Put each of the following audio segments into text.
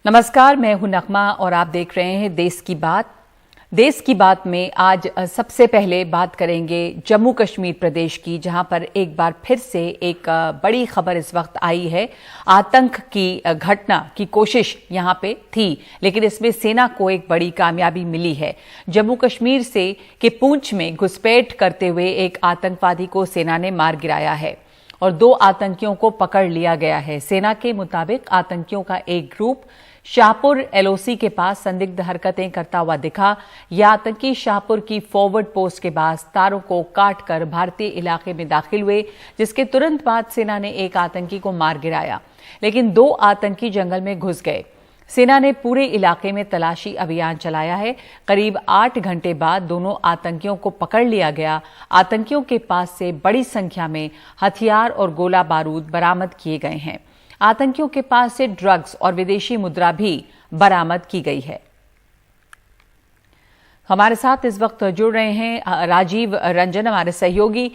नमस्कार, मैं हूं नगमा और आप देख रहे हैं देश की बात। देश की बात में आज सबसे पहले बात करेंगे जम्मू कश्मीर प्रदेश की, जहां पर एक बार फिर से एक बड़ी खबर इस वक्त आई है। आतंक की घटना की कोशिश यहां पे थी, लेकिन इसमें सेना को एक बड़ी कामयाबी मिली है। जम्मू कश्मीर से के पूंछ में घुसपैठ करते हुए एक आतंकवादी को सेना ने मार गिराया है और 2 आतंकियों को पकड़ लिया गया है। सेना के मुताबिक आतंकियों का एक ग्रुप शाहपुर एलओसी के पास संदिग्ध हरकतें करता हुआ दिखा। यह आतंकी शाहपुर की फॉरवर्ड पोस्ट के पास तारों को काटकर भारतीय इलाके में दाखिल हुए, जिसके तुरंत बाद सेना ने एक आतंकी को मार गिराया, लेकिन 2 आतंकी जंगल में घुस गए। सेना ने पूरे इलाके में तलाशी अभियान चलाया है। करीब 8 घंटे बाद दोनों आतंकियों को पकड़ लिया गया। आतंकियों के पास से बड़ी संख्या में हथियार और गोला बारूद बरामद किए गए हैं। आतंकियों के पास से ड्रग्स और विदेशी मुद्रा भी बरामद की गई है। हमारे साथ इस वक्त जुड़ रहे हैं राजीव रंजन, हमारे सहयोगी।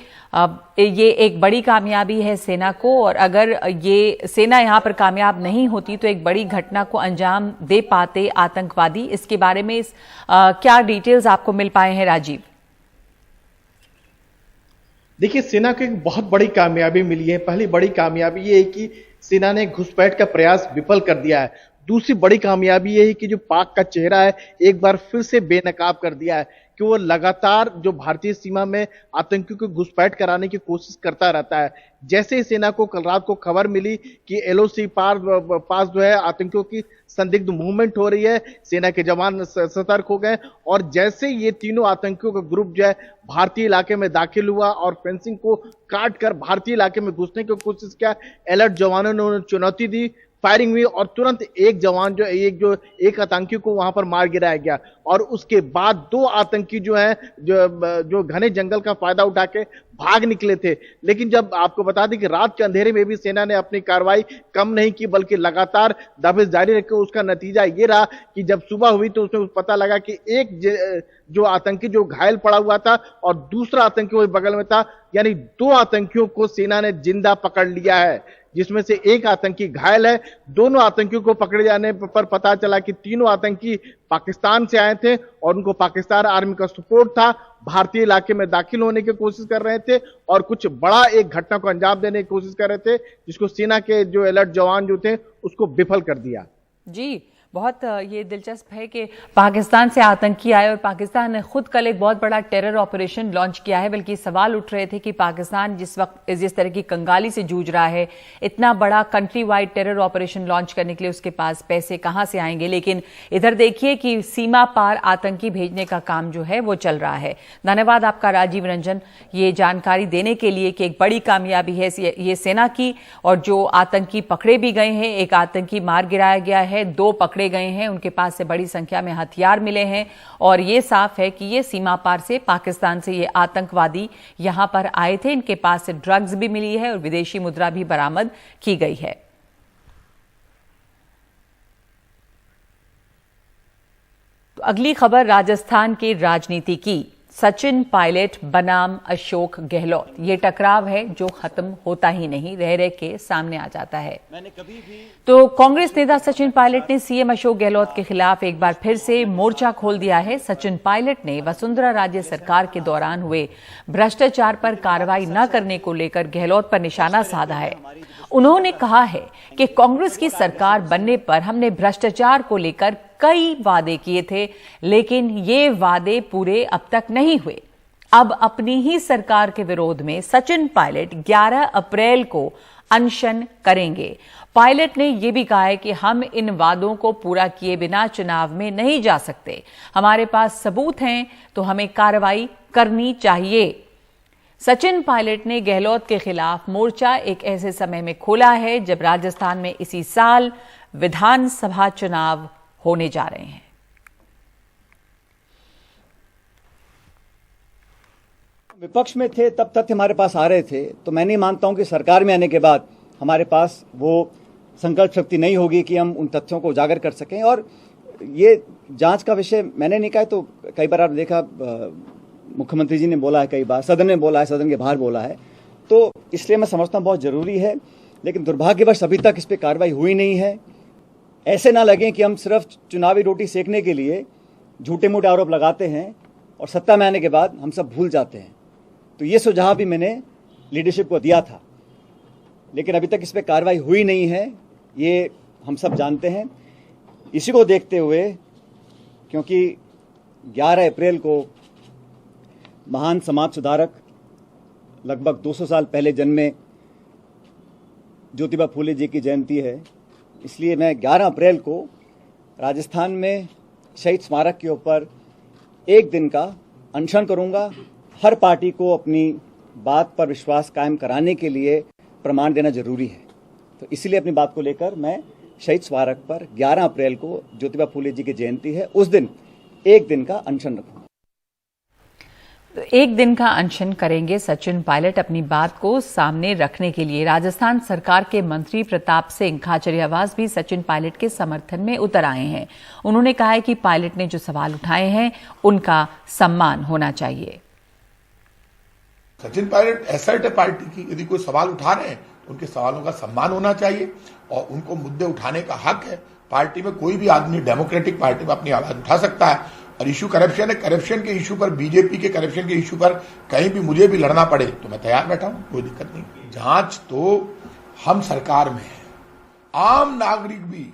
ये एक बड़ी कामयाबी है सेना को, और अगर ये सेना यहां पर कामयाब नहीं होती तो एक बड़ी घटना को अंजाम दे पाते आतंकवादी। इसके बारे में क्या डिटेल्स आपको मिल पाए हैं राजीव? देखिए, सेना को एक बहुत बड़ी कामयाबी मिली है। पहली बड़ी कामयाबी ये है कि सेना ने घुसपैठ का प्रयास विफल कर दिया है। दूसरी बड़ी कामयाबी ये है कि जो पाक का चेहरा है एक बार फिर से बेनकाब कर दिया है कि वो लगातार जो भारतीय सीमा में आतंकियों को घुसपैठ कराने की कोशिश करता रहता है। जैसे ही सेना को कल रात को खबर मिली कि एलओसी पास जो है आतंकियों की संदिग्ध मूवमेंट हो रही है, सेना के जवान सतर्क हो गए और जैसे ये तीनों आतंकियों का ग्रुप जो है भारतीय इलाके में दाखिल हुआ और फेंसिंग को काट कर भारतीय इलाके में घुसने की कोशिश किया, अलर्ट जवानों ने उन्हें चुनौती दी, फायरिंग हुई और तुरंत एक आतंकी को वहां पर मार गिराया गया। और उसके बाद 2 आतंकी जो हैं जो घने जंगल का फायदा उठा के भाग निकले थे। लेकिन जब आपको बता दें कि रात के अंधेरे में भी सेना ने अपनी कार्रवाई कम नहीं की, बल्कि लगातार दबिश जारी रखी। उसका नतीजा ये रहा कि जब सुबह हुई तो उसमें पता लगा कि एक जो आतंकी जो घायल पड़ा हुआ था और दूसरा आतंकी वही बगल में था, यानी 2 आतंकियों को सेना ने जिंदा पकड़ लिया है, जिसमें से एक आतंकी घायल है। दोनों आतंकियों को पकड़े जाने पर पता चला कि तीनों आतंकी पाकिस्तान से आए थे और उनको पाकिस्तान आर्मी का सपोर्ट था। भारतीय इलाके में दाखिल होने की कोशिश कर रहे थे और कुछ बड़ा एक घटना को अंजाम देने की कोशिश कर रहे थे, जिसको सेना के जो अलर्ट जवान जो थे उसको विफल कर दिया। जी, बहुत ये दिलचस्प है कि पाकिस्तान से आतंकी आए और पाकिस्तान ने खुद कल एक बहुत बड़ा टेरर ऑपरेशन लॉन्च किया है। बल्कि सवाल उठ रहे थे कि पाकिस्तान जिस तरह की कंगाली से जूझ रहा है, इतना बड़ा country wide terror operation launch करने के लिए उसके पास पैसे कहां से आएंगे। लेकिन इधर देखिए कि सीमा पार आतंकी भेजने का काम जो है वो चल रहा है। धन्यवाद आपका राजीव रंजन, ये जानकारी देने के लिए कि एक बड़ी कामयाबी है ये सेना की, और जो आतंकी पकड़े भी गए हैं, एक आतंकी मार गिराया गया है, 2 पकड़े गए हैं, उनके पास से बड़ी संख्या में हथियार मिले हैं, और ये साफ है कि ये सीमा पार से पाकिस्तान से ये आतंकवादी यहां पर आए थे। इनके पास से ड्रग्स भी मिली है और विदेशी मुद्रा भी बरामद की गई है। तो अगली खबर राजस्थान की राजनीति की। सचिन पायलट बनाम अशोक गहलोत, ये टकराव है जो खत्म होता ही नहीं, रह रह के सामने आ जाता है। तो कांग्रेस नेता सचिन पायलट ने सीएम अशोक गहलोत के खिलाफ एक बार फिर से मोर्चा खोल दिया है। सचिन पायलट ने वसुंधरा राज्य सरकार के दौरान हुए भ्रष्टाचार पर कार्रवाई न करने को लेकर गहलोत पर निशाना साधा है। उन्होंने कहा है कि कांग्रेस की सरकार बनने पर हमने भ्रष्टाचार को लेकर कई वादे किए थे, लेकिन ये वादे पूरे अब तक नहीं हुए। अब अपनी ही सरकार के विरोध में सचिन पायलट 11 अप्रैल को अनशन करेंगे। पायलट ने यह भी कहा है कि हम इन वादों को पूरा किए बिना चुनाव में नहीं जा सकते। हमारे पास सबूत हैं तो हमें कार्रवाई करनी चाहिए। सचिन पायलट ने गहलोत के खिलाफ मोर्चा एक ऐसे समय में खोला है जब राजस्थान में इसी साल विधानसभा चुनाव होने जा रहे हैं। विपक्ष में थे तब तथ्य हमारे पास आ रहे थे, तो मैं नहीं मानता हूं कि सरकार में आने के बाद हमारे पास वो संकल्प शक्ति नहीं होगी कि हम उन तथ्यों को उजागर कर सकें। और ये जांच का विषय मैंने नहीं कहा, तो कई बार आप देखा मुख्यमंत्री जी ने बोला है, कई बार सदन में बोला है, सदन के बाहर बोला है, तो इसलिए मैं समझता हूं बहुत जरूरी है। लेकिन दुर्भाग्यवश अभी तक इस पर कार्रवाई हुई नहीं है। ऐसे ना लगे कि हम सिर्फ चुनावी रोटी सेकने के लिए झूठे मूठे आरोप लगाते हैं और सत्ता में आने के बाद हम सब भूल जाते हैं। तो ये सुझाव भी मैंने लीडरशिप को दिया था, लेकिन अभी तक इस पर कार्रवाई हुई नहीं है, ये हम सब जानते हैं। इसी को देखते हुए, क्योंकि 11 अप्रैल को महान समाज सुधारक, लगभग 200 साल पहले जन्मे ज्योतिबा फूले जी की जयंती है, इसलिए मैं 11 अप्रैल को राजस्थान में शहीद स्मारक के ऊपर एक दिन का अनशन करूंगा। हर पार्टी को अपनी बात पर विश्वास कायम कराने के लिए प्रमाण देना जरूरी है, तो इसलिए अपनी बात को लेकर मैं शहीद स्मारक पर 11 अप्रैल को ज्योतिबा फूले जी की जयंती है, उस दिन एक दिन का अनशन रखूंगा। तो एक दिन का अनशन करेंगे सचिन पायलट अपनी बात को सामने रखने के लिए। राजस्थान सरकार के मंत्री प्रताप सिंह खाचरियावास भी सचिन पायलट के समर्थन में उतर आए हैं। उन्होंने कहा है कि पायलट ने जो सवाल उठाए हैं उनका सम्मान होना चाहिए। सचिन पायलट एसेट है पार्टी की, यदि कोई सवाल उठा रहे हैं तो उनके सवालों का सम्मान होना चाहिए और उनको मुद्दे उठाने का हक है। पार्टी में कोई भी आदमी डेमोक्रेटिक पार्टी में अपनी आवाज उठा सकता है। और इशू करप्शन है, करप्शन के इशू पर, बीजेपी के करप्शन के इशू पर कहीं भी मुझे भी लड़ना पड़े तो मैं तैयार बैठा हूं, कोई दिक्कत नहीं। जांच तो हम सरकार में है, आम नागरिक भी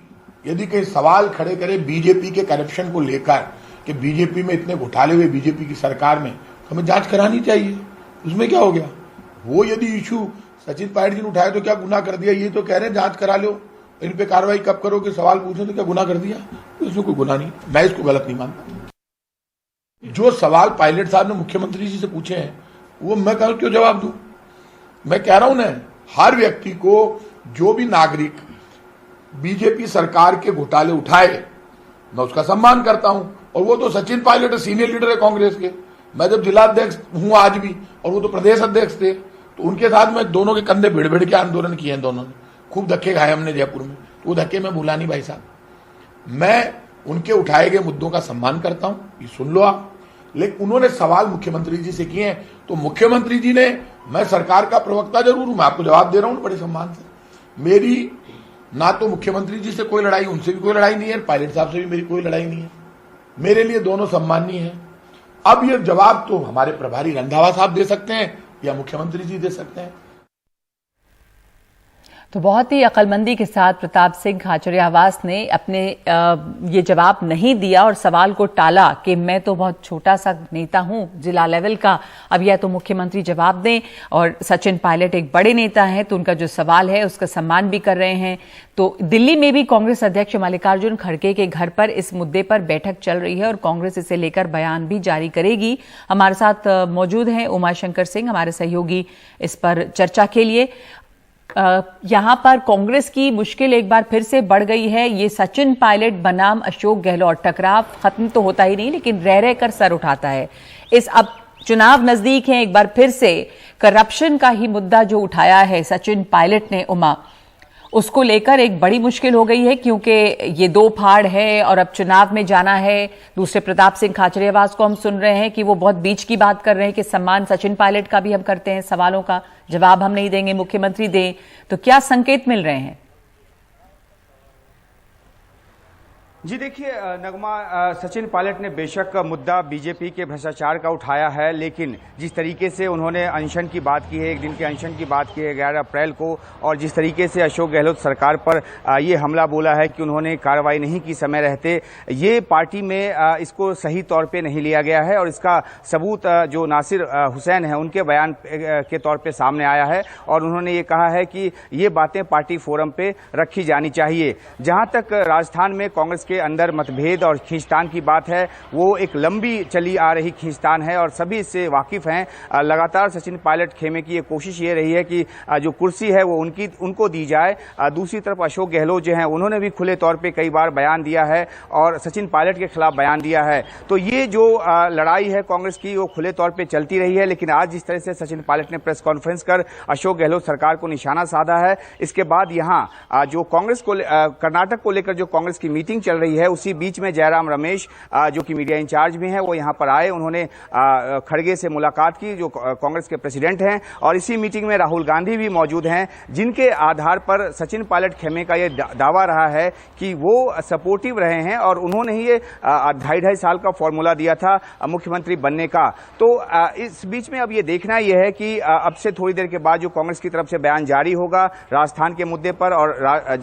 यदि कोई सवाल खड़े करे बीजेपी के करप्शन को लेकर कि बीजेपी में इतने घोटाले हुए बीजेपी की सरकार में, तो हमें जांच करानी चाहिए। उसमें क्या हो गया? वो यदि इशू सचिन पायलट जी ने उठाया तो क्या गुनाह कर दिया? ये तो कह रहे हैं जांच करा लो, इन पे कार्रवाई कब करोगे, सवाल पूछो तो क्या गुनाह कर दिया? इसमें कोई गुनाह नहीं, मैं इसको गलत नहीं मानता। जो सवाल पायलट साहब ने मुख्यमंत्री जी से पूछे हैं वो मैं क्यों जवाब दूं? मैं कह रहा हूं ना, हर व्यक्ति को, जो भी नागरिक बीजेपी सरकार के घोटाले उठाए मैं उसका सम्मान करता हूं। और वो तो सचिन पायलट सीनियर लीडर है कांग्रेस के, मैं जब जिलाध्यक्ष हूं आज भी, और वो तो प्रदेश अध्यक्ष थे, तो उनके साथ में दोनों के कंधे भिड़ भिड़ के आंदोलन किए हैं। दोनों ने खूब धक्के खाए हमने जयपुर में, तो वो धक्के मैं भूला नहीं भाई साहब। मैं उनके उठाए गए मुद्दों का सम्मान करता हूं, ये सुन लो आप। लेकिन उन्होंने सवाल मुख्यमंत्री जी से किए हैं, तो मुख्यमंत्री जी ने, मैं सरकार का प्रवक्ता जरूर हूं, मैं आपको जवाब दे रहा हूं बड़े सम्मान से। मेरी ना तो मुख्यमंत्री जी से कोई लड़ाई, उनसे भी कोई लड़ाई नहीं है, पायलट साहब से भी मेरी कोई लड़ाई नहीं है। मेरे लिए दोनों सम्माननीय है। अब ये जवाब तो हमारे प्रभारी रंधावा साहब दे सकते हैं या मुख्यमंत्री जी दे सकते हैं। तो बहुत ही अक्लमंदी के साथ प्रताप सिंह खाचरियावास ने अपने ये जवाब नहीं दिया और सवाल को टाला कि मैं तो बहुत छोटा सा नेता हूं जिला लेवल का, अब या तो मुख्यमंत्री जवाब दें, और सचिन पायलट एक बड़े नेता हैं तो उनका जो सवाल है उसका सम्मान भी कर रहे हैं। तो दिल्ली में भी कांग्रेस अध्यक्ष मल्लिकार्जुन खड़गे के घर पर इस मुद्दे पर बैठक चल रही है और कांग्रेस इसे लेकर बयान भी जारी करेगी। हमारे साथ मौजूद हैं उमाशंकर सिंह, हमारे सहयोगी, इस पर चर्चा के लिए। यहां पर कांग्रेस की मुश्किल एक बार फिर से बढ़ गई है। ये सचिन पायलट बनाम अशोक गहलोत टकराव खत्म तो होता ही नहीं, लेकिन रह रह कर सर उठाता है। अब चुनाव नजदीक है, एक बार फिर से करप्शन का ही मुद्दा जो उठाया है सचिन पायलट ने, उमा, उसको लेकर एक बड़ी मुश्किल हो गई है, क्योंकि ये दो फाड़ है और अब चुनाव में जाना है। दूसरे प्रताप सिंह खाचरियावास को हम सुन रहे हैं कि वो बहुत बीच की बात कर रहे हैं कि सम्मान सचिन पायलट का भी हम करते हैं, सवालों का जवाब हम नहीं देंगे, मुख्यमंत्री दें। तो क्या संकेत मिल रहे हैं? जी देखिए नगमा, सचिन पायलट ने बेशक मुद्दा बीजेपी के भ्रष्टाचार का उठाया है, लेकिन जिस तरीके से उन्होंने अनशन की बात की है, एक दिन के अनशन की बात की है 11 अप्रैल को, और जिस तरीके से अशोक गहलोत सरकार पर ये हमला बोला है कि उन्होंने कार्रवाई नहीं की समय रहते, ये पार्टी में इसको सही तौर पे नहीं लिया गया है। और इसका सबूत जो नासिर हुसैन है उनके बयान के तौर पे सामने आया है, और उन्होंने ये कहा है कि ये बातें पार्टी फोरम पे रखी जानी चाहिए। जहां तक राजस्थान में कांग्रेस के अंदर मतभेद और खींचतान की बात है, वो एक लंबी चली आ रही खींचतान है और सभी इससे वाकिफ हैं। लगातार सचिन पायलट खेमे की ये कोशिश ये रही है कि जो कुर्सी है वो उनको दी जाए। दूसरी तरफ अशोक गहलोत जो हैं उन्होंने भी खुले तौर पे कई बार बयान दिया है और सचिन पायलट के खिलाफ बयान दिया है। तो ये जो लड़ाई है कांग्रेस की वो खुले तौर पे चलती रही है, लेकिन आज जिस तरह से सचिन पायलट ने प्रेस कॉन्फ्रेंस कर अशोक गहलोत सरकार को निशाना साधा है, इसके बाद यहाँ जो कांग्रेस को कर्नाटक को लेकर जो कांग्रेस की मीटिंग चल चल रही है, उसी बीच में जयराम रमेश जो कि मीडिया इंचार्ज भी हैं, वो यहाँ पर आए। उन्होंने खड़गे से मुलाकात की, जो कांग्रेस के प्रेसिडेंट हैं, और इसी मीटिंग में राहुल गांधी भी मौजूद हैं, जिनके आधार पर सचिन पायलट खेमे का ये दावा रहा है कि वो सपोर्टिव रहे हैं और उन्होंने ही ये 2.5 साल का फॉर्मूला दिया था मुख्यमंत्री बनने का। तो इस बीच में अब ये देखना यह है कि अब से थोड़ी देर के बाद जो कांग्रेस की तरफ से बयान जारी होगा राजस्थान के मुद्दे पर, और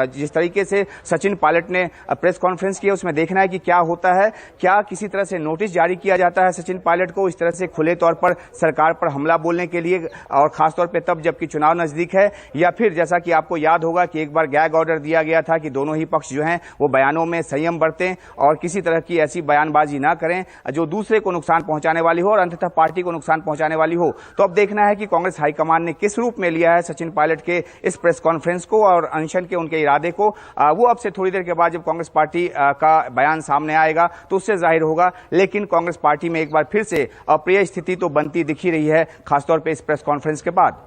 जिस तरीके से सचिन पायलट ने प्रेस कॉन्फ्रेंस किया, उसमें देखना है कि क्या होता है। क्या किसी तरह से नोटिस जारी किया जाता है सचिन पायलट को इस तरह से खुले तौर पर सरकार पर हमला बोलने के लिए, और खासतौर पर तब जबकि चुनाव नजदीक है, या फिर जैसा कि आपको याद होगा कि एक बार गैग ऑर्डर दिया गया था कि दोनों ही पक्ष जो हैं वो बयानों में संयम बरतें और किसी तरह की ऐसी बयानबाजी ना करें जो दूसरे को नुकसान पहुंचाने वाली हो और अंततः पार्टी को नुकसान पहुंचाने वाली हो। तो अब देखना है कि कांग्रेस हाईकमान ने किस रूप में लिया है सचिन पायलट के इस प्रेस कॉन्फ्रेंस को और अनशन के उनके इरादे को। वो अब से थोड़ी देर के बाद जब कांग्रेस पार्टी का बयान सामने आएगा तो उससे जाहिर होगा। लेकिन कांग्रेस पार्टी में एक बार फिर से अप्रिय स्थिति तो बनती दिख ही रही है, खासतौर पर इस प्रेस कॉन्फ्रेंस के बाद।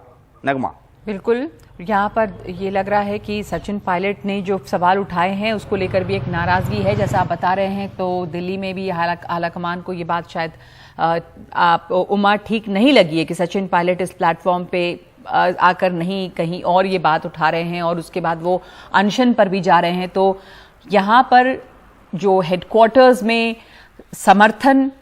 नगमा, बिल्कुल, यहाँ पर ये लग रहा है कि सचिन पायलट ने जो सवाल उठाए हैं उसको लेकर भी एक नाराजगी है, जैसा आप बता रहे हैं। तो दिल्ली में भी आलाकमान को ये बात शायद उमा ठीक नहीं लगी है कि सचिन पायलट इस प्लेटफॉर्म पे आकर नहीं कहीं और ये बात उठा रहे हैं और उसके बाद वो अनशन पर भी जा रहे हैं। तो यहाँ पर जो हेडक्वार्टर्स में समर्थन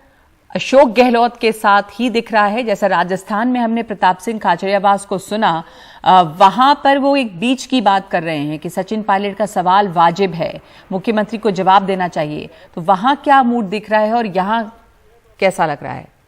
अशोक गहलोत के साथ ही दिख रहा है। जैसा राजस्थान में हमने प्रताप सिंह खाचरियावास को सुना, वहां पर वो एक बीच की बात कर रहे हैं कि सचिन पायलट का सवाल वाजिब है, मुख्यमंत्री को जवाब देना चाहिए। तो वहां क्या मूड दिख रहा है और यहां कैसा लग रहा है?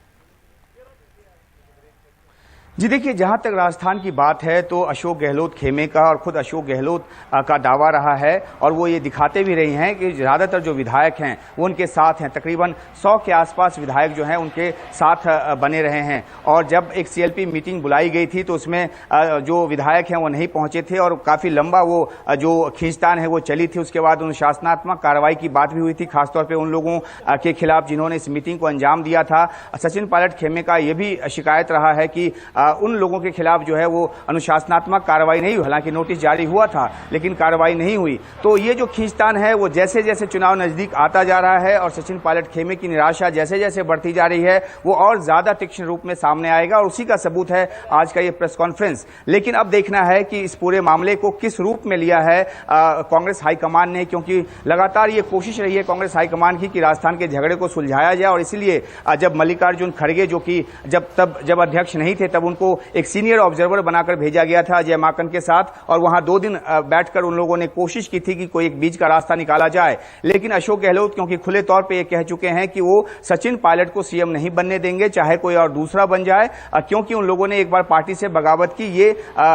जी देखिए, जहां तक राजस्थान की बात है तो अशोक गहलोत खेमे का और खुद अशोक गहलोत का दावा रहा है, और वो ये दिखाते भी रही हैं कि ज्यादातर जो विधायक हैं वो उनके साथ हैं। तकरीबन 100 के आसपास विधायक जो हैं उनके साथ बने रहे हैं। और जब एक सीएलपी मीटिंग बुलाई गई थी तो उसमें जो विधायक हैं वो नहीं पहुंचे थे और काफी लंबा वो जो खींचतान है वो चली थी। उसके बाद अनुशासनात्मक कार्रवाई की बात भी हुई थी, खासतौर पर उन लोगों के खिलाफ जिन्होंने इस मीटिंग को अंजाम दिया था। सचिन पायलट खेमे का ये भी शिकायत रहा है कि उन लोगों के खिलाफ जो है वो अनुशासनात्मक कार्रवाई नहीं हुई। हालांकि नोटिस जारी हुआ था लेकिन कार्रवाई नहीं हुई। तो ये जो खींचतान है वो जैसे जैसे चुनाव नजदीक आता जा रहा है और सचिन पायलट खेमे की निराशा जैसे जैसे बढ़ती जा रही है वो और ज्यादा तीक्ष्ण रूप में सामने आएगा, और उसी का सबूत है आज का ये प्रेस कॉन्फ्रेंस। लेकिन अब देखना है कि इस पूरे मामले को किस रूप में लिया है कांग्रेस हाईकमान ने, क्योंकि लगातार ये कोशिश रही है कांग्रेस हाईकमान की कि राजस्थान के झगड़े को सुलझाया जाए। और इसलिए जब मल्लिकार्जुन खड़गे जो कि जब अध्यक्ष नहीं थे तब उनको एक सीनियर ऑब्जर्वर बनाकर भेजा गया था अजय माकन के साथ, और वहां 2 दिन बैठकर उन लोगों ने कोशिश की थी कि कोई एक बीच का रास्ता निकाला जाए। लेकिन अशोक गहलोत क्योंकि खुले तौर पे ये कह चुके हैं कि वो सचिन पायलट को सीएम नहीं बनने देंगे चाहे कोई और दूसरा बन जाए, क्योंकि उन लोगों ने एक बार पार्टी से बगावत की, ये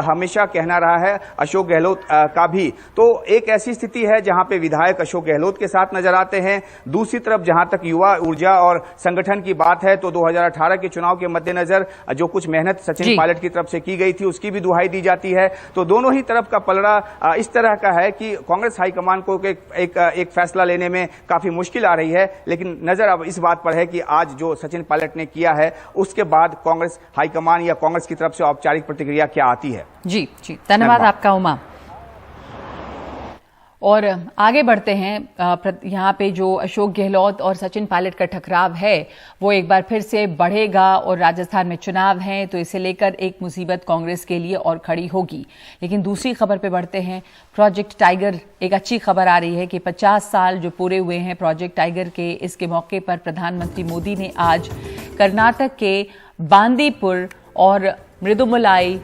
हमेशा कहना रहा है अशोक गहलोत का भी। तो एक ऐसी स्थिति है जहां पे विधायक अशोक गहलोत के साथ नजर आते हैं। दूसरी तरफ जहां तक युवा ऊर्जा और संगठन की बात है तो 2018 के चुनाव के मद्देनजर जो कुछ मेहनत सचिन पायलट की तरफ से की गई थी उसकी भी दुहाई दी जाती है। तो दोनों ही तरफ का पलड़ा इस तरह का है कि कांग्रेस हाईकमान को एक फैसला लेने में काफी मुश्किल आ रही है। लेकिन नजर अब इस बात पर है कि आज जो सचिन पायलट ने किया है उसके बाद कांग्रेस हाईकमान या कांग्रेस की तरफ से औपचारिक प्रतिक्रिया क्या आती है। जी जी, धन्यवाद आपका उमा। और आगे बढ़ते हैं, यहाँ पे जो अशोक गहलोत और सचिन पायलट का टकराव है वो एक बार फिर से बढ़ेगा और राजस्थान में चुनाव हैं तो इसे लेकर एक मुसीबत कांग्रेस के लिए और खड़ी होगी। लेकिन दूसरी खबर पे बढ़ते हैं, प्रोजेक्ट टाइगर, एक अच्छी खबर आ रही है कि 50 साल जो पूरे हुए हैं प्रोजेक्ट टाइगर के, इसके मौके पर प्रधानमंत्री मोदी ने आज कर्नाटक के बांदीपुर और मृदुमलाई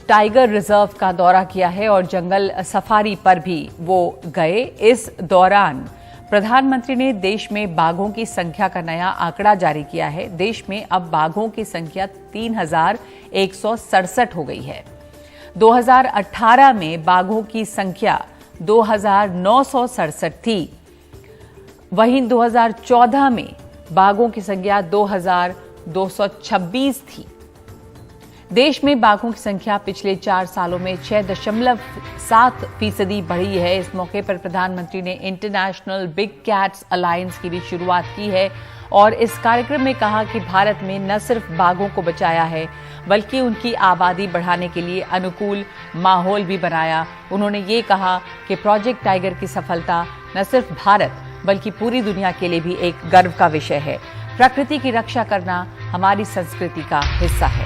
टाइगर रिजर्व का दौरा किया है और जंगल सफारी पर भी वो गए। इस दौरान प्रधानमंत्री ने देश में बाघों की संख्या का नया आंकड़ा जारी किया है। देश में अब बाघों की संख्या 3167 हो गई है। 2018 में बाघों की संख्या 2967 थी। वहीं 2014 में बाघों की संख्या 2226 थी। देश में बाघों की संख्या पिछले 4 सालों में 6.7% बढ़ी है। इस मौके पर प्रधानमंत्री ने इंटरनेशनल बिग कैट्स अलायंस की भी शुरुआत की है और इस कार्यक्रम में कहा कि भारत में न सिर्फ बाघों को बचाया है बल्कि उनकी आबादी बढ़ाने के लिए अनुकूल माहौल भी बनाया। उन्होंने ये कहा कि प्रोजेक्ट टाइगर की सफलता न सिर्फ भारत बल्कि पूरी दुनिया के लिए भी एक गर्व का विषय है। प्रकृति की रक्षा करना हमारी संस्कृति का हिस्सा है।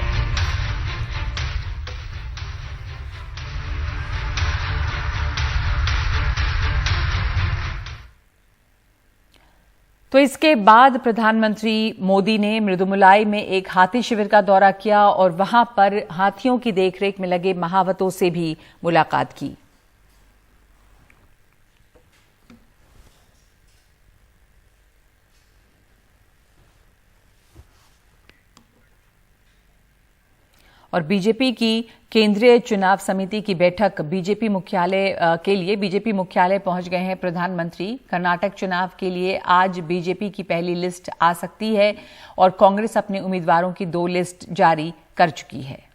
तो इसके बाद प्रधानमंत्री मोदी ने मृदुमलाई में एक हाथी शिविर का दौरा किया और वहां पर हाथियों की देखरेख में लगे महावतों से भी मुलाकात की। और बीजेपी की केंद्रीय चुनाव समिति की बैठक बीजेपी मुख्यालय पहुंच गए हैं प्रधानमंत्री। कर्नाटक चुनाव के लिए आज बीजेपी की पहली लिस्ट आ सकती है और कांग्रेस अपने उम्मीदवारों की 2 लिस्ट जारी कर चुकी है।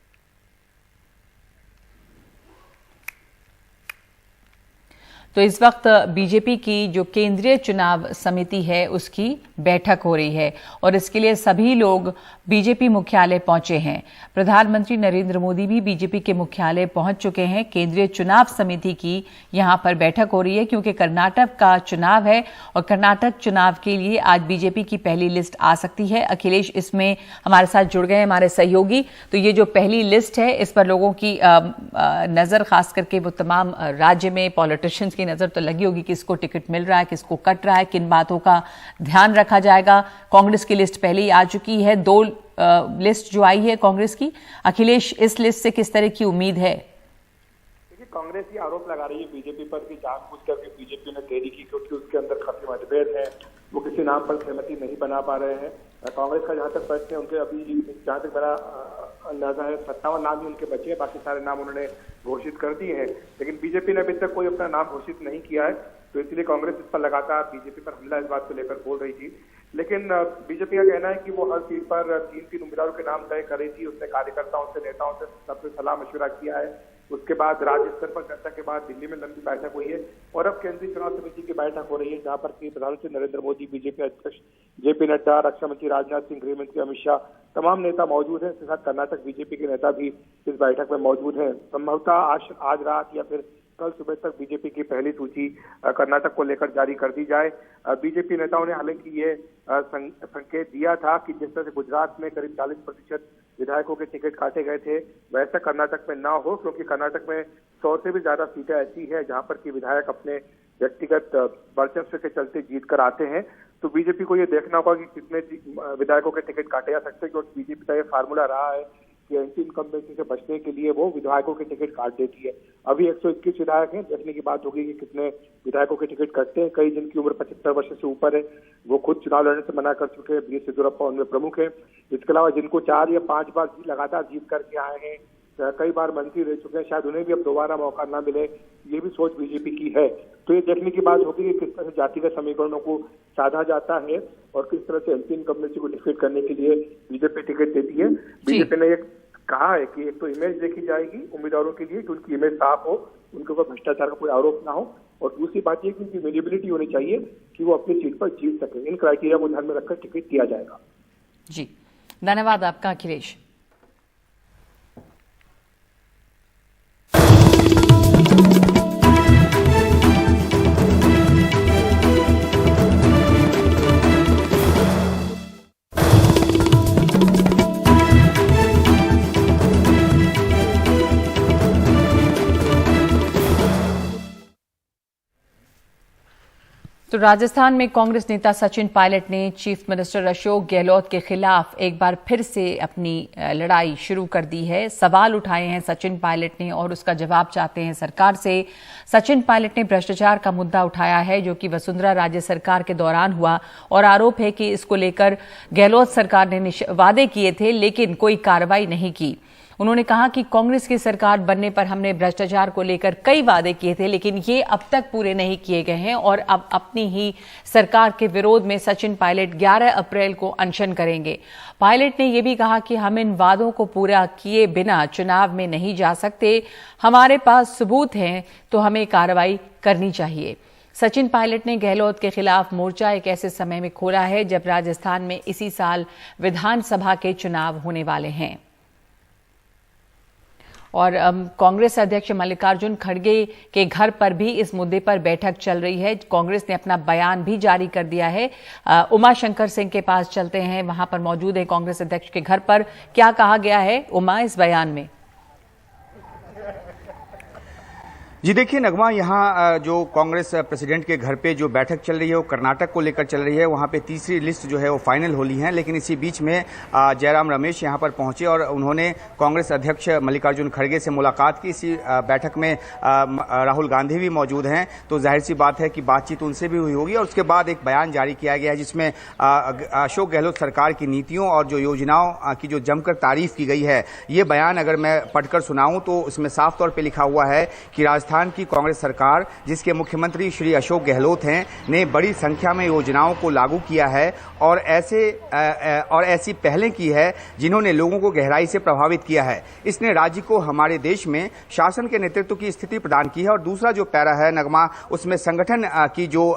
तो इस वक्त बीजेपी की जो केंद्रीय चुनाव समिति है उसकी बैठक हो रही है और इसके लिए सभी लोग बीजेपी मुख्यालय पहुंचे हैं। प्रधानमंत्री नरेंद्र मोदी भी बीजेपी के मुख्यालय पहुंच चुके हैं। केंद्रीय चुनाव समिति की यहां पर बैठक हो रही है क्योंकि कर्नाटक का चुनाव है और कर्नाटक चुनाव के लिए आज बीजेपी की पहली लिस्ट आ सकती है। अखिलेश इसमें हमारे साथ जुड़ गए, हमारे सहयोगी। तो ये जो पहली लिस्ट है इस पर लोगों की नजर, खास करके वो तमाम राज्य में पॉलिटिशियंस की नजर तो लगी होगी, किसको टिकट मिल रहा है, किसको कट रहा है, किन बातों का ध्यान रखा जाएगा। कांग्रेस की लिस्ट पहले ही आ चुकी है, 2 लिस्ट जो आई है कांग्रेस की। अखिलेश, इस लिस्ट से किस तरह की उम्मीद है? देखिए, कांग्रेस ये आरोप लगा रही है बीजेपी पर कि जानबूझ करके बीजेपी ने देरी की क्योंकि उसके अंदर काफी मतभेद है, वो किसी नाम पर सहमति नहीं बना पा रहे हैं। कांग्रेस का जहां तक प्रश्न है, उनके अभी जहां तक मेरा अंदाजा है 57 नाम ही उनके बचे हैं, बाकी सारे नाम उन्होंने घोषित कर दिए हैं। लेकिन बीजेपी ने अभी तक कोई अपना नाम घोषित नहीं किया है, तो इसलिए कांग्रेस इस पर लगातार बीजेपी पर हमला इस बात को लेकर बोल रही थी। लेकिन बीजेपी का कहना है कि वो हर सीट पर 3 उम्मीदवारों के नाम तय कर रही थी। उसने कार्यकर्ताओं से, नेताओं से सबसे सलाह मशवरा किया है। उसके बाद राज्य स्तर पर चर्चा के बाद दिल्ली में लंबी बैठक हुई है और अब केंद्रीय चुनाव समिति की बैठक हो रही है, जहां पर कि प्रधानमंत्री नरेंद्र मोदी, बीजेपी अध्यक्ष जेपी नड्डा, रक्षा मंत्री राजनाथ सिंह, गृह मंत्री अमित शाह, तमाम नेता मौजूद हैं। इसके साथ कर्नाटक बीजेपी के नेता भी इस बैठक में मौजूद हैं। संभवतः आज रात या फिर कल सुबह तक बीजेपी की पहली सूची कर्नाटक को लेकर जारी कर दी जाए। बीजेपी नेताओं ने हालांकि ये संकेत दिया था कि जिस तरह से गुजरात में करीब 40% विधायकों के टिकट काटे गए थे, वैसा कर्नाटक में ना हो, क्योंकि कर्नाटक में 100 से भी ज्यादा सीटें ऐसी है जहां पर कि विधायक अपने व्यक्तिगत वर्चस्व के चलते जीत कर आते हैं। तो बीजेपी को ये देखना होगा कि कितने विधायकों के टिकट काटे जा सकते हैं, क्योंकि बीजेपी का ये फार्मूला रहा है कि एंटी इनकम्बेंसी से बचने के लिए वो विधायकों के टिकट काट देती है। अभी 121 विधायक हैं, देखने की बात होगी कि कितने विधायकों के टिकट कटते हैं। कई जिनकी उम्र 75 वर्ष से ऊपर है, वो खुद चुनाव लड़ने से मना कर चुके हैं। बी एस येदियुरप्पा उनमें प्रमुख है। इसके अलावा जिनको 4 या 5 बार लगातार जीत करके आए हैं, कई बार मंत्री रह चुके हैं, शायद उन्हें भी अब दोबारा मौका ना मिले, ये भी सोच बीजेपी की है। तो ये देखने की बात होगी कि किस तरह से जातिगत समीकरणों को साधा जाता है और किस तरह से एंटी इनकम्बेंसी को डिफीट करने के लिए बीजेपी टिकट देती है। बीजेपी ने एक कहा है कि एक तो इमेज देखी जाएगी उम्मीदवारों के लिए कि उनकी इमेज साफ हो, उनके ऊपर भ्रष्टाचार का कोई आरोप ना हो, और दूसरी बात ये कि उनकी विजिबिलिटी होनी चाहिए कि वो अपनी सीट पर जीत सके। इन क्राइटेरिया को ध्यान में रखकर टिकट दिया जाएगा। जी, धन्यवाद आपका अखिलेश। तो राजस्थान में कांग्रेस नेता सचिन पायलट ने चीफ मिनिस्टर अशोक गहलोत के खिलाफ एक बार फिर से अपनी लड़ाई शुरू कर दी है। सवाल उठाए हैं सचिन पायलट ने और उसका जवाब चाहते हैं सरकार से। सचिन पायलट ने भ्रष्टाचार का मुद्दा उठाया है जो कि वसुंधरा राज्य सरकार के दौरान हुआ और आरोप है कि इसको लेकर गहलोत सरकार ने वादे किए थे लेकिन कोई कार्रवाई नहीं की। उन्होंने कहा कि कांग्रेस की सरकार बनने पर हमने भ्रष्टाचार को लेकर कई वादे किए थे, लेकिन ये अब तक पूरे नहीं किए गए हैं और अब अपनी ही सरकार के विरोध में सचिन पायलट 11 अप्रैल को अनशन करेंगे। पायलट ने यह भी कहा कि हम इन वादों को पूरा किए बिना चुनाव में नहीं जा सकते, हमारे पास सबूत हैं तो हमें कार्रवाई करनी चाहिए। सचिन पायलट ने गहलोत के खिलाफ मोर्चा एक ऐसे समय में खोला है जब राजस्थान में इसी साल विधानसभा के चुनाव होने वाले हैं। और कांग्रेस अध्यक्ष मल्लिकार्जुन खड़गे के घर पर भी इस मुद्दे पर बैठक चल रही है। कांग्रेस ने अपना बयान भी जारी कर दिया है। उमा शंकर सिंह के पास चलते हैं, वहां पर मौजूद है कांग्रेस अध्यक्ष के घर पर। क्या कहा गया है उमा इस बयान में? जी देखिए नगमा, यहाँ जो कांग्रेस प्रेसिडेंट के घर पे जो बैठक चल रही है वो कर्नाटक को लेकर चल रही है। वहाँ पे तीसरी लिस्ट जो है वो फाइनल होली है, लेकिन इसी बीच में जयराम रमेश यहाँ पर पहुंचे और उन्होंने कांग्रेस अध्यक्ष मल्लिकार्जुन खड़गे से मुलाकात की। इसी बैठक में राहुल गांधी भी मौजूद हैं, तो जाहिर सी बात है कि बातचीत उनसे भी हुई होगी। और उसके बाद एक बयान जारी किया गया है जिसमें अशोक गहलोत सरकार की नीतियों और जो योजनाओं की जो जमकर तारीफ की गई है। ये बयान अगर मैं पढ़कर सुनाऊं तो उसमें साफ तौर पर लिखा हुआ है कि राजस्थान की कांग्रेस सरकार, जिसके मुख्यमंत्री श्री अशोक गहलोत हैं, ने बड़ी संख्या में योजनाओं को लागू किया है और ऐसी पहलें की है जिन्होंने लोगों को गहराई से प्रभावित किया है। इसने राज्य को हमारे देश में शासन के नेतृत्व की स्थिति प्रदान की है। और दूसरा जो पैरा है नगमा, उसमें संगठन की जो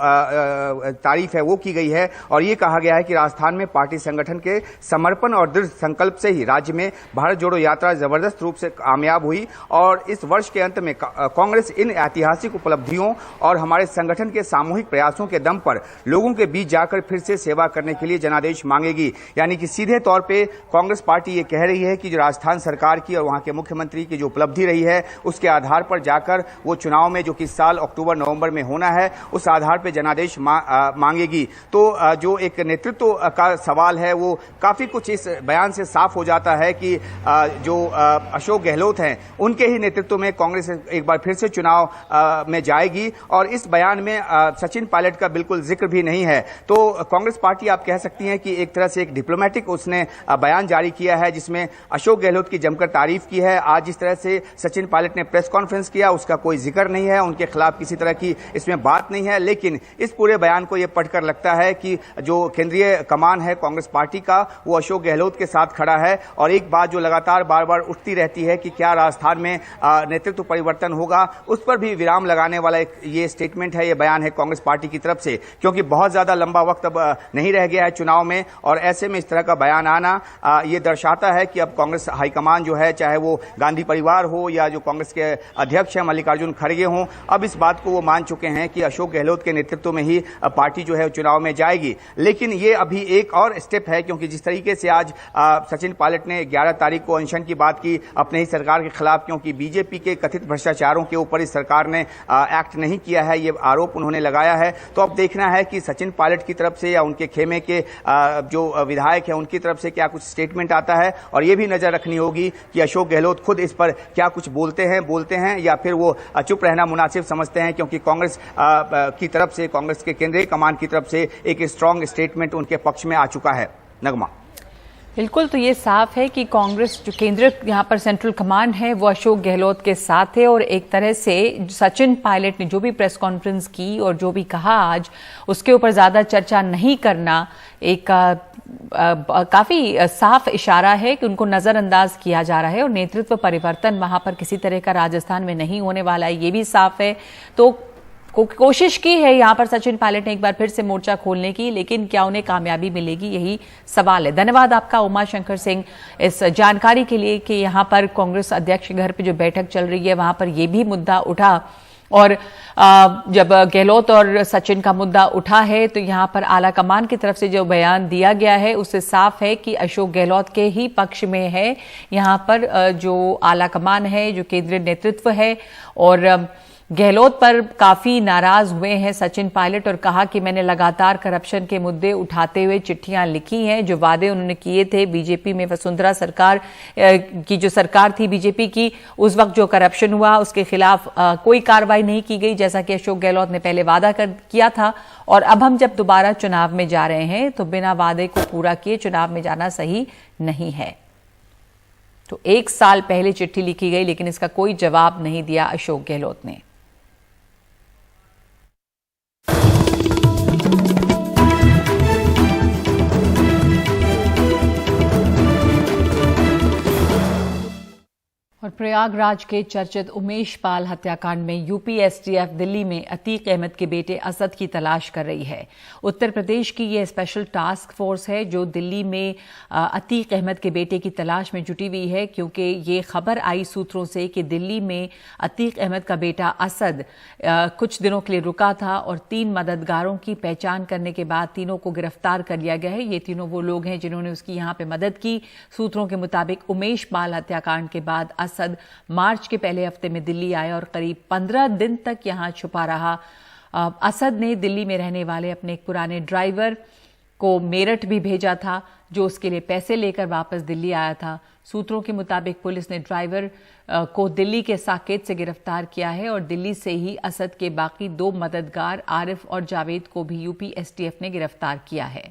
तारीफ है वो की गई है और ये कहा गया है कि राजस्थान में पार्टी संगठन के समर्पण और दृढ़ संकल्प से ही राज्य में भारत जोड़ो यात्रा जबरदस्त रूप से कामयाब हुई और इस वर्ष के अंत में कांग्रेस इन ऐतिहासिक उपलब्धियों और हमारे संगठन के सामूहिक प्रयासों के दम पर लोगों के बीच जाकर फिर से सेवा करने के लिए जनादेश मांगेगी। यानी कि सीधे तौर पे कांग्रेस पार्टी ये कह रही है कि जो राजस्थान सरकार की और वहां के मुख्यमंत्री की जो उपलब्धि रही है उसके आधार पर जाकर वो चुनाव में जो कि इस साल अक्टूबर नवंबर में होना है उस आधार पर जनादेश मांगेगी। तो जो एक नेतृत्व का सवाल है वो काफी कुछ इस बयान से साफ हो जाता है कि जो अशोक गहलोत हैं उनके ही नेतृत्व में कांग्रेस एक बार फिर से चुनाव में जाएगी। और इस बयान में सचिन पायलट का बिल्कुल जिक्र भी नहीं है। तो कांग्रेस पार्टी आप कह सकती हैं कि एक तरह से एक डिप्लोमेटिक उसने बयान जारी किया है जिसमें अशोक गहलोत की जमकर तारीफ की है। आज जिस तरह से सचिन पायलट ने प्रेस कॉन्फ्रेंस किया उसका कोई जिक्र नहीं है, उनके खिलाफ किसी तरह की इसमें बात नहीं है। लेकिन इस पूरे बयान को यह पढ़कर लगता है कि जो केंद्रीय कमान है कांग्रेस पार्टी का वो अशोक गहलोत के साथ खड़ा है। और एक बात जो लगातार बार बार उठती रहती है कि क्या राजस्थान में नेतृत्व परिवर्तन होगा, उस पर भी विराम लगाने वाला एक ये स्टेटमेंट है, ये बयान है कांग्रेस पार्टी की तरफ से। क्योंकि बहुत ज्यादा लंबा वक्त अब नहीं रह गया है चुनाव में और ऐसे में इस तरह का बयान आना ये दर्शाता है कि अब कांग्रेस हाईकमान जो है, चाहे वो गांधी परिवार हो या जो कांग्रेस के अध्यक्ष हैं मल्लिकार्जुन खड़गे हों, अब इस बात को वो मान चुके हैं कि अशोक गहलोत के नेतृत्व में ही पार्टी जो है चुनाव में जाएगी। लेकिन ये अभी एक और स्टेप है, क्योंकि जिस तरीके से आज सचिन पायलट ने 11 तारीख को अनशन की बात की अपने ही सरकार के खिलाफ, क्योंकि बीजेपी के कथित भ्रष्टाचारों के ऊपर इस सरकार ने एक्ट नहीं किया है, ये आरोप उन्होंने लगाया है। तो अब देखना है कि सचिन पायलट की तरफ से या उनके खेमे के जो विधायक हैं उनकी तरफ से क्या कुछ स्टेटमेंट आता है। और ये भी नजर रखनी होगी कि अशोक गहलोत खुद इस पर क्या कुछ बोलते हैं या फिर वो चुप रहना मुनासिब समझते हैं, क्योंकि कांग्रेस की तरफ से, कांग्रेस के केंद्रीय कमान की तरफ से एक स्ट्रांग स्टेटमेंट उनके पक्ष में आ चुका है। नगमा बिल्कुल, तो ये साफ है कि कांग्रेस जो केंद्र यहाँ पर सेंट्रल कमांड है वो अशोक गहलोत के साथ है। और एक तरह से सचिन पायलट ने जो भी प्रेस कॉन्फ्रेंस की और जो भी कहा आज, उसके ऊपर ज्यादा चर्चा नहीं करना एक काफी साफ इशारा है कि उनको नजरअंदाज किया जा रहा है और नेतृत्व परिवर्तन वहां पर किसी तरह का राजस्थान में नहीं होने वाला है, ये भी साफ है। तो कोशिश की है यहाँ पर सचिन पायलट ने एक बार फिर से मोर्चा खोलने की, लेकिन क्या उन्हें कामयाबी मिलेगी, यही सवाल है। धन्यवाद आपका उमा शंकर सिंह इस जानकारी के लिए कि यहाँ पर कांग्रेस अध्यक्ष के घर पे जो बैठक चल रही है वहां पर यह भी मुद्दा उठा। और जब गहलोत और सचिन का मुद्दा उठा है तो यहाँ पर आला कमान की तरफ से जो बयान दिया गया है उससे साफ है कि अशोक गहलोत के ही पक्ष में है यहाँ पर जो आला कमान है, जो केंद्रीय नेतृत्व है। और गहलोत पर काफी नाराज हुए हैं सचिन पायलट और कहा कि मैंने लगातार करप्शन के मुद्दे उठाते हुए चिट्ठियां लिखी हैं। जो वादे उन्होंने किए थे बीजेपी में वसुंधरा सरकार की जो सरकार थी बीजेपी की, उस वक्त जो करप्शन हुआ उसके खिलाफ कोई कार्रवाई नहीं की गई, जैसा कि अशोक गहलोत ने पहले वादा किया था। और अब हम जब दोबारा चुनाव में जा रहे हैं तो बिना वादे को पूरा किए चुनाव में जाना सही नहीं है। तो 1 साल पहले चिट्ठी लिखी गई, लेकिन इसका कोई जवाब नहीं दिया अशोक गहलोत ने। और प्रयागराज के चर्चित उमेश पाल हत्याकांड में यूपी एसटीएफ दिल्ली में अतीक अहमद के बेटे असद की तलाश कर रही है। उत्तर प्रदेश की यह स्पेशल टास्क फोर्स है जो दिल्ली में अतीक अहमद के बेटे की तलाश में जुटी हुई है, क्योंकि ये खबर आई सूत्रों से कि दिल्ली में अतीक अहमद का बेटा असद कुछ दिनों के लिए रुका था और 3 मददगारों की पहचान करने के बाद तीनों को गिरफ्तार कर लिया गया है। ये तीनों वो लोग हैं जिन्होंने उसकी यहाँ पे मदद की। सूत्रों के मुताबिक उमेश पाल हत्याकांड के बाद असद मार्च के पहले हफ्ते में दिल्ली आया और करीब 15 दिन तक यहां छुपा रहा। असद ने दिल्ली में रहने वाले अपने एक पुराने ड्राइवर को मेरठ भी भेजा था, जो उसके लिए पैसे लेकर वापस दिल्ली आया था। सूत्रों के मुताबिक पुलिस ने ड्राइवर को दिल्ली के साकेत से गिरफ्तार किया है और दिल्ली से ही असद के बाकी 2 मददगार आरिफ और जावेद को भी यूपी एसटीएफ ने गिरफ्तार किया है।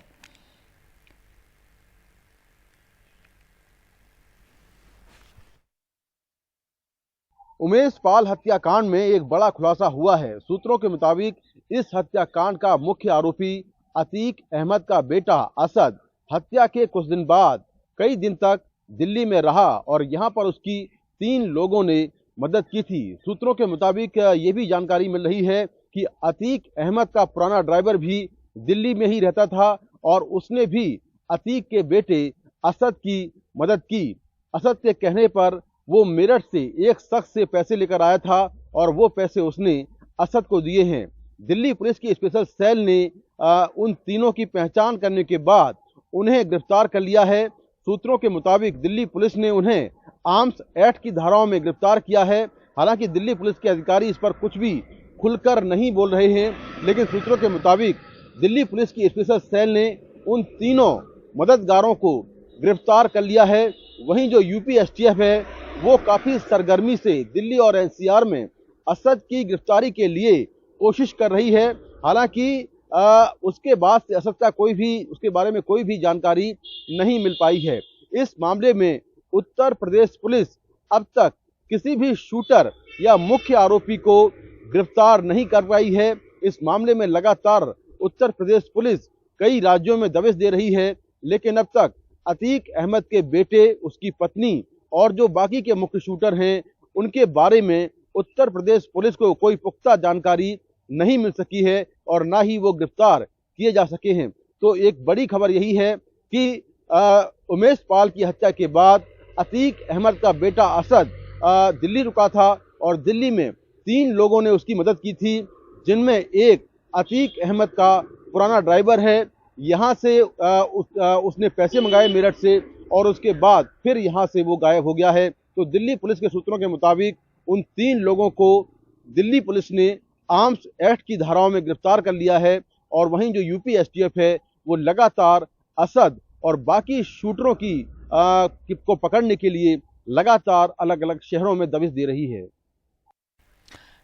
उमेश पाल हत्याकांड में एक बड़ा खुलासा हुआ है। सूत्रों के मुताबिक इस हत्याकांड का मुख्य आरोपी अतीक अहमद का बेटा असद हत्या के कुछ दिन बाद कई दिन तक दिल्ली में रहा और यहां पर उसकी 3 लोगों ने मदद की थी। सूत्रों के मुताबिक ये भी जानकारी मिल रही है कि अतीक अहमद का पुराना ड्राइवर भी दिल्ली में ही रहता था और उसने भी अतीक के बेटे असद की मदद की। असद के कहने पर वो मेरठ से एक शख्स से पैसे लेकर आया था और वो पैसे उसने असद को दिए हैं। दिल्ली पुलिस की स्पेशल सेल ने उन तीनों की पहचान करने के बाद उन्हें गिरफ्तार कर लिया है। सूत्रों के मुताबिक दिल्ली पुलिस ने उन्हें आर्म्स एक्ट की धाराओं में गिरफ्तार किया है। हालांकि दिल्ली पुलिस के अधिकारी इस पर कुछ भी खुलकर नहीं बोल रहे हैं, लेकिन सूत्रों के मुताबिक दिल्ली पुलिस की स्पेशल सेल ने उन तीनों मददगारों को गिरफ्तार कर लिया है। वहीं जो यूपी एसटीएफ है वो काफी सरगर्मी से दिल्ली और एनसीआर में असद की गिरफ्तारी के लिए कोशिश कर रही है। हालांकि उसके बाद से असद का उसके बारे में कोई भी जानकारी नहीं मिल पाई है। इस मामले में उत्तर प्रदेश पुलिस अब तक किसी भी शूटर या मुख्य आरोपी को गिरफ्तार नहीं कर पाई है। इस मामले में लगातार उत्तर प्रदेश पुलिस कई राज्यों में दबिश दे रही है, लेकिन अब तक अतीक अहमद के बेटे, उसकी पत्नी और जो बाकी के मुख्य शूटर हैं उनके बारे में उत्तर प्रदेश पुलिस को कोई पुख्ता जानकारी नहीं मिल सकी है और ना ही वो गिरफ्तार किए जा सके हैं। तो एक बड़ी खबर यही है कि उमेश पाल की हत्या के बाद अतीक अहमद का बेटा असद दिल्ली रुका था और दिल्ली में 3 लोगों ने उसकी मदद की थी, जिनमें एक अतीक अहमद का पुराना ड्राइवर है। यहाँ से उसने पैसे मंगाए मेरठ से और उसके बाद फिर यहाँ से वो गायब हो गया है। तो दिल्ली पुलिस के सूत्रों के मुताबिक उन 3 लोगों को दिल्ली पुलिस ने आर्म्स एक्ट की धाराओं में गिरफ्तार कर लिया है और वहीं जो यूपी एसटीएफ है वो लगातार असद और बाकी शूटरों को पकड़ने के लिए लगातार अलग अलग शहरों में दबिश दे रही है।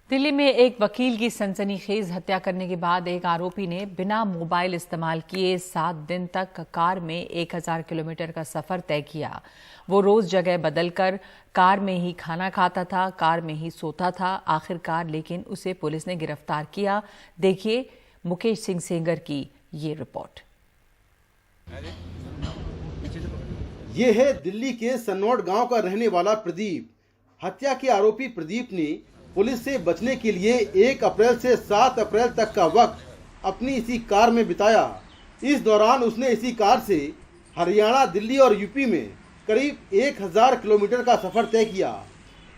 दिल्ली में एक वकील की सनसनीखेज हत्या करने के बाद एक आरोपी ने बिना मोबाइल इस्तेमाल किए 7 दिन तक कार में 1000 किलोमीटर का सफर तय किया। वो रोज जगह बदलकर कार में ही खाना खाता था, कार में ही सोता था। आखिरकार लेकिन उसे पुलिस ने गिरफ्तार किया। देखिए मुकेश सिंह सेंगर की ये रिपोर्ट। ये है दिल्ली के सन्नौड गांव का रहने वाला प्रदीप। हत्या के आरोपी प्रदीप ने पुलिस से बचने के लिए 1 अप्रैल से 7 अप्रैल तक का वक्त अपनी इसी कार में बिताया। इस दौरान उसने इसी कार से हरियाणा, दिल्ली और यूपी में करीब 1000 किलोमीटर का सफर तय किया।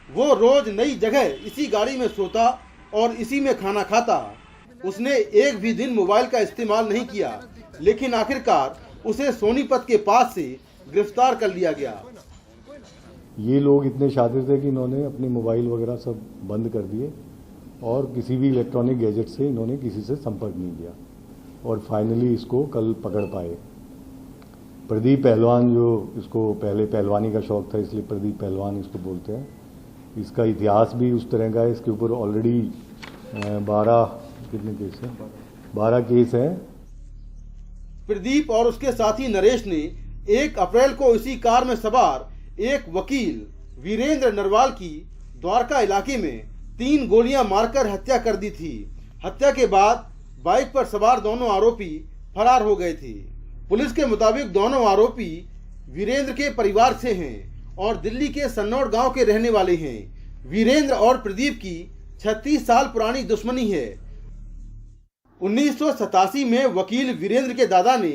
वो रोज नई जगह इसी गाड़ी में सोता और इसी में खाना खाता। उसने एक भी दिन मोबाइल का इस्तेमाल नहीं किया, लेकिन आखिरकार उसे सोनीपत के पास से गिरफ्तार कर लिया गया। ये लोग इतने शातिर थे कि इन्होंने अपने मोबाइल वगैरह सब बंद कर दिए और किसी भी इलेक्ट्रॉनिक गैजेट से इन्होंने किसी से संपर्क नहीं किया और फाइनली इसको कल पकड़ पाए। प्रदीप पहलवान, जो इसको पहले पहलवानी का शौक था इसलिए प्रदीप पहलवान इसको बोलते हैं। इसका इतिहास भी उस तरह का है। इसके ऊपर ऑलरेडी 12 केस हैं। प्रदीप और उसके साथी नरेश ने 1 अप्रैल को इसी कार में सवार एक वकील वीरेंद्र नरवाल की द्वारका इलाके में 3 गोलियां मारकर हत्या कर दी थी। हत्या के बाद बाइक पर सवार दोनों आरोपी फरार हो गए थे। पुलिस के मुताबिक दोनों आरोपी वीरेंद्र के परिवार से हैं और दिल्ली के सन्नौर गांव के रहने वाले हैं। वीरेंद्र और प्रदीप की 36 साल पुरानी दुश्मनी है। 1987 में वकील वीरेंद्र के दादा ने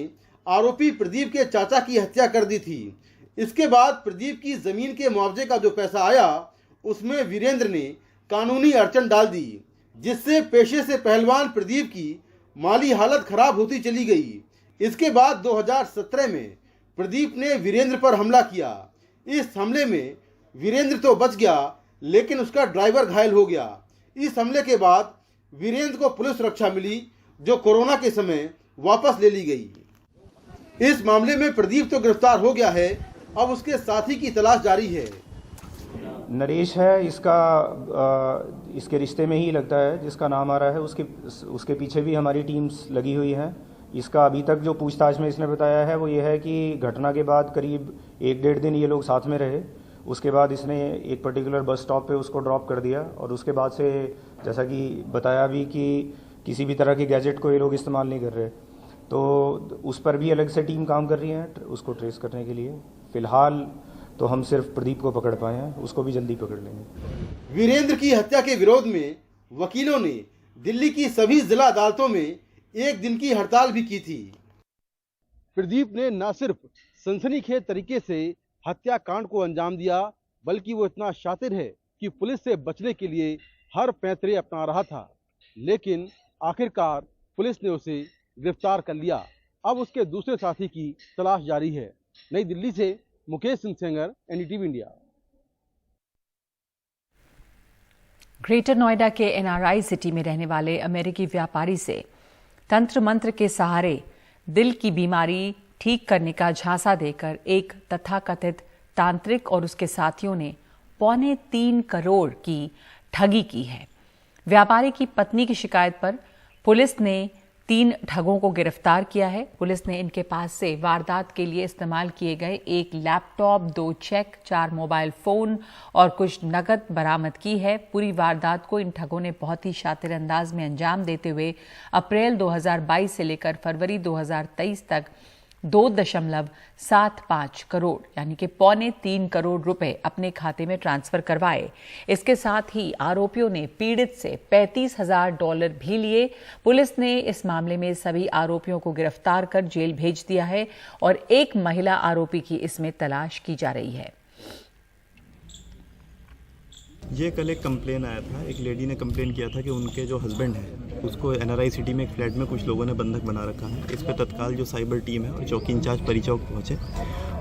आरोपी प्रदीप के चाचा की हत्या कर दी थी। इसके बाद प्रदीप की जमीन के मुआवजे का जो पैसा आया उसमें वीरेंद्र ने कानूनी अड़चन डाल दी, जिससे पेशे से पहलवान प्रदीप की माली हालत खराब होती चली गई। इसके बाद 2017 में प्रदीप ने वीरेंद्र पर हमला किया। इस हमले में वीरेंद्र तो बच गया, लेकिन उसका ड्राइवर घायल हो गया। इस हमले के बाद वीरेंद्र को पुलिस सुरक्षा मिली, जो कोरोना के समय वापस ले ली गई। इस मामले में प्रदीप तो गिरफ्तार हो गया है, अब उसके साथी की तलाश जारी है। नरेश है इसके रिश्ते में ही लगता है जिसका नाम आ रहा है, उसके पीछे भी हमारी टीम्स लगी हुई हैं। इसका अभी तक जो पूछताछ में इसने बताया है वो ये है कि घटना के बाद करीब 1-1.5 दिन ये लोग साथ में रहे। उसके बाद इसने एक पर्टिकुलर बस स्टॉप पे उसको ड्रॉप कर दिया और उसके बाद से जैसा कि बताया भी कि किसी भी तरह के गैजेट को ये लोग इस्तेमाल नहीं कर रहे, तो उस पर भी अलग से टीम काम कर रही है उसको ट्रेस करने के लिए। फिलहाल तो हम सिर्फ प्रदीप को पकड़ पाए हैं, उसको भी जल्दी पकड़ लेंगे। वीरेंद्र की हत्या के विरोध में वकीलों ने दिल्ली की सभी जिला अदालतों में 1 दिन की हड़ताल भी की थी। प्रदीप ने न सिर्फ सनसनीखेज तरीके से हत्याकांड को अंजाम दिया, बल्कि वो इतना शातिर है कि पुलिस से बचने के लिए हर पैंतरे अपना रहा था, लेकिन आखिरकार पुलिस ने उसे गिरफ्तार कर लिया। अब उसके दूसरे साथी की तलाश जारी है। नई दिल्ली से Mukesh Singh Sengar, NDTV India. Greater Noida के एनआरआई सिटी में रहने वाले अमेरिकी व्यापारी से तंत्र मंत्र के सहारे दिल की बीमारी ठीक करने का झांसा देकर एक तथाकथित तांत्रिक और उसके साथियों ने 3.25 करोड़ की ठगी की है। व्यापारी की पत्नी की शिकायत पर पुलिस ने 3 ठगों को गिरफ्तार किया है। पुलिस ने इनके पास से वारदात के लिए इस्तेमाल किए गए 1 लैपटॉप, 2 चेक, 4 मोबाइल फोन और कुछ नकद बरामद की है। पूरी वारदात को इन ठगों ने बहुत ही शातिर अंदाज में अंजाम देते हुए अप्रैल 2022 से लेकर फरवरी 2023 तक 2.75 करोड़ यानी कि 3.25 करोड़ रुपए अपने खाते में ट्रांसफर करवाए। इसके साथ ही आरोपियों ने पीड़ित से $35,000 भी लिए। पुलिस ने इस मामले में सभी आरोपियों को गिरफ्तार कर जेल भेज दिया है और एक महिला आरोपी की इसमें तलाश की जा रही है। ये कल एक कंप्लेन आया था, एक लेडी ने कंप्लेन किया था कि उनके जो हस्बैंड हैं उसको एनआरआई सिटी में एक फ्लैट में कुछ लोगों ने बंधक बना रखा है। इस पर तत्काल जो साइबर टीम है और चौकी इंचार्ज परिचौक पहुँचे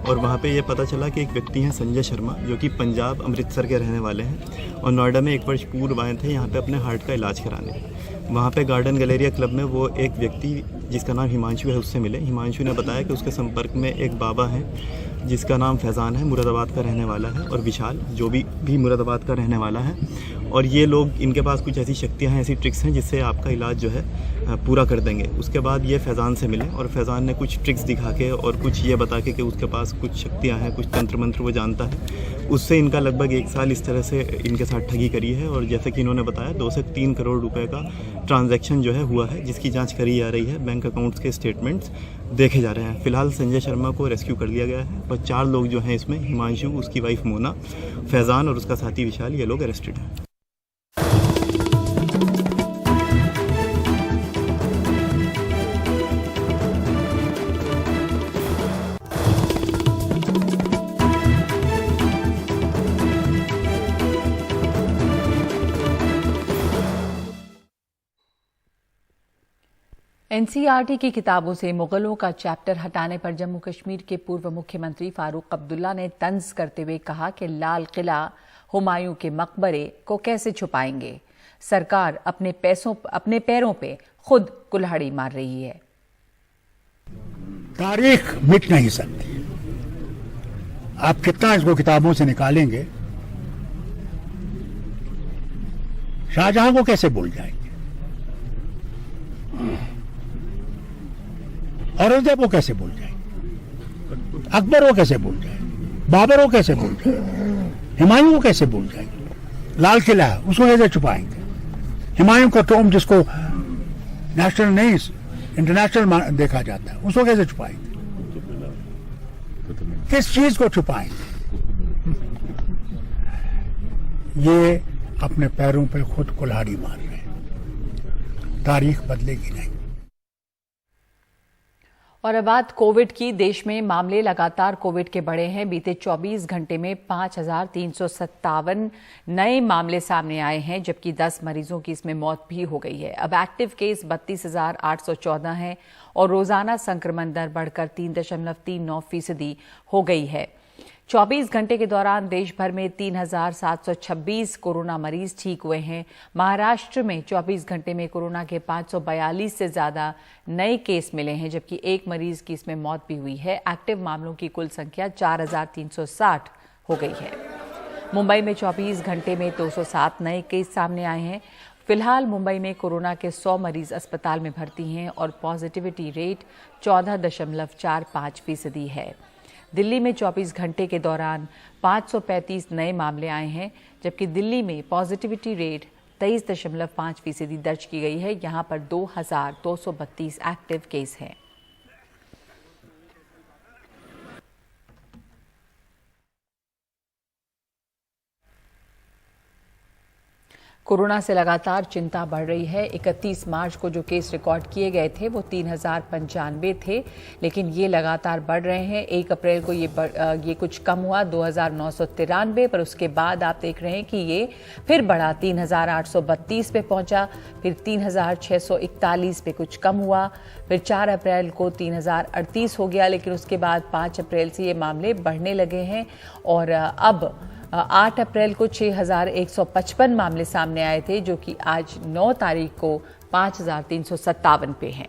और वहाँ पे ये पता चला कि एक व्यक्ति हैं संजय शर्मा, जो कि पंजाब अमृतसर के रहने वाले हैं और नोएडा में 1 वर्ष पूर्व आए थे यहाँ पे अपने हार्ट का इलाज कराने। वहाँ पे गार्डन गैलेरिया क्लब में वो एक व्यक्ति जिसका नाम हिमांशु है उससे मिले। हिमांशु ने बताया कि उसके संपर्क में एक बाबा है जिसका नाम फैज़ान है, मुरादाबाद का रहने वाला है, और विशाल जो भी मुरादाबाद का रहने वाला है। और ये लोग, इनके पास कुछ ऐसी शक्तियाँ हैं, ऐसी ट्रिक्स हैं जिससे आपका इलाज जो है पूरा कर देंगे। उसके बाद ये फैज़ान से मिले और फैज़ान ने कुछ ट्रिक्स दिखा के और कुछ ये बता के कि उसके पास कुछ शक्तियाँ हैं, कुछ तंत्र मंत्र वो जानता है। उससे इनका लगभग 1 साल इस तरह से इनके साथ ठगी करी है और जैसे कि इन्होंने बताया 2 से 3 करोड़ रुपए का ट्रांजैक्शन जो है हुआ है, जिसकी जांच करी जा रही है। बैंक अकाउंट्स के स्टेटमेंट्स देखे जा रहे हैं। फिलहाल संजय शर्मा को रेस्क्यू कर लिया गया है और 4 लोग जो हैं इसमें, हिमांशु, उसकी वाइफ मोना, फैज़ान और उसका साथी विशाल, ये लोग अरेस्टेड हैं। एनसीईआरटी की किताबों से मुगलों का चैप्टर हटाने पर जम्मू कश्मीर के पूर्व मुख्यमंत्री फारूक अब्दुल्ला ने तंज करते हुए कहा कि लाल किला, हुमायूं के मकबरे को कैसे छुपाएंगे। सरकार अपने पैरों पे खुद कुल्हाड़ी मार रही है। तारीख मिट नहीं सकती। आप कितना इसको किताबों से निकालेंगे, शाहजहां को कैसे भूल जाएंगे, औरंगजेब को कैसे भूल जाएंगे, अकबर को कैसे भूल जाएंगे, बाबर को कैसे भूल जाएंगे, हुमायूं को कैसे भूल जाएंगे, लाल किला है उसको कैसे छुपाएंगे, हुमायूं का टॉम जिसको नेशनल नहीं इंटरनेशनल देखा जाता है उसको कैसे छुपाएंगे, किस चीज को छुपाएंगे। ये अपने पैरों पे खुद कुल्हाड़ी मार रहे हैं, तारीख बदलेगी नहीं। और अब बात कोविड की। देश में मामले लगातार कोविड के बढ़े हैं। बीते 24 घंटे में 5,357 नए मामले सामने आए हैं, जबकि 10 मरीजों की इसमें मौत भी हो गई है। अब एक्टिव केस 32,814 हैं और रोजाना संक्रमण दर बढ़कर 3.39% हो गई है। 24 घंटे के दौरान देश भर में 3,726 कोरोना मरीज ठीक हुए हैं। महाराष्ट्र में 24 घंटे में कोरोना के 542 से ज्यादा नए केस मिले हैं, जबकि एक मरीज की इसमें मौत भी हुई है। एक्टिव मामलों की कुल संख्या 4,360 हो गई है। मुंबई में 24 घंटे में 207 नए केस सामने आए हैं। फिलहाल मुंबई में कोरोना के 100 मरीज अस्पताल में भर्ती हैं और पॉजिटिविटी रेट 14.45% है। दिल्ली में 24 घंटे के दौरान 535 नए मामले आए हैं, जबकि दिल्ली में पॉजिटिविटी रेट 23.5% दर्ज की गई है। यहां पर 2,232 एक्टिव केस हैं। कोरोना से लगातार चिंता बढ़ रही है। 31 मार्च को जो केस रिकॉर्ड किए गए थे वो 3,095 थे, लेकिन ये लगातार बढ़ रहे हैं। 1 अप्रैल को ये कुछ कम हुआ 2,993 पर, उसके बाद आप देख रहे हैं कि ये फिर बढ़ा 3,832 पे पहुंचा, फिर 3,641 पे कुछ कम हुआ, फिर 4 अप्रैल को 3,038 हो गया, लेकिन उसके बाद 5 अप्रैल से ये मामले बढ़ने लगे हैं और अब 8 अप्रैल को 6,155 मामले सामने आए थे, जो कि आज 9 तारीख को 5,357 पे हैं।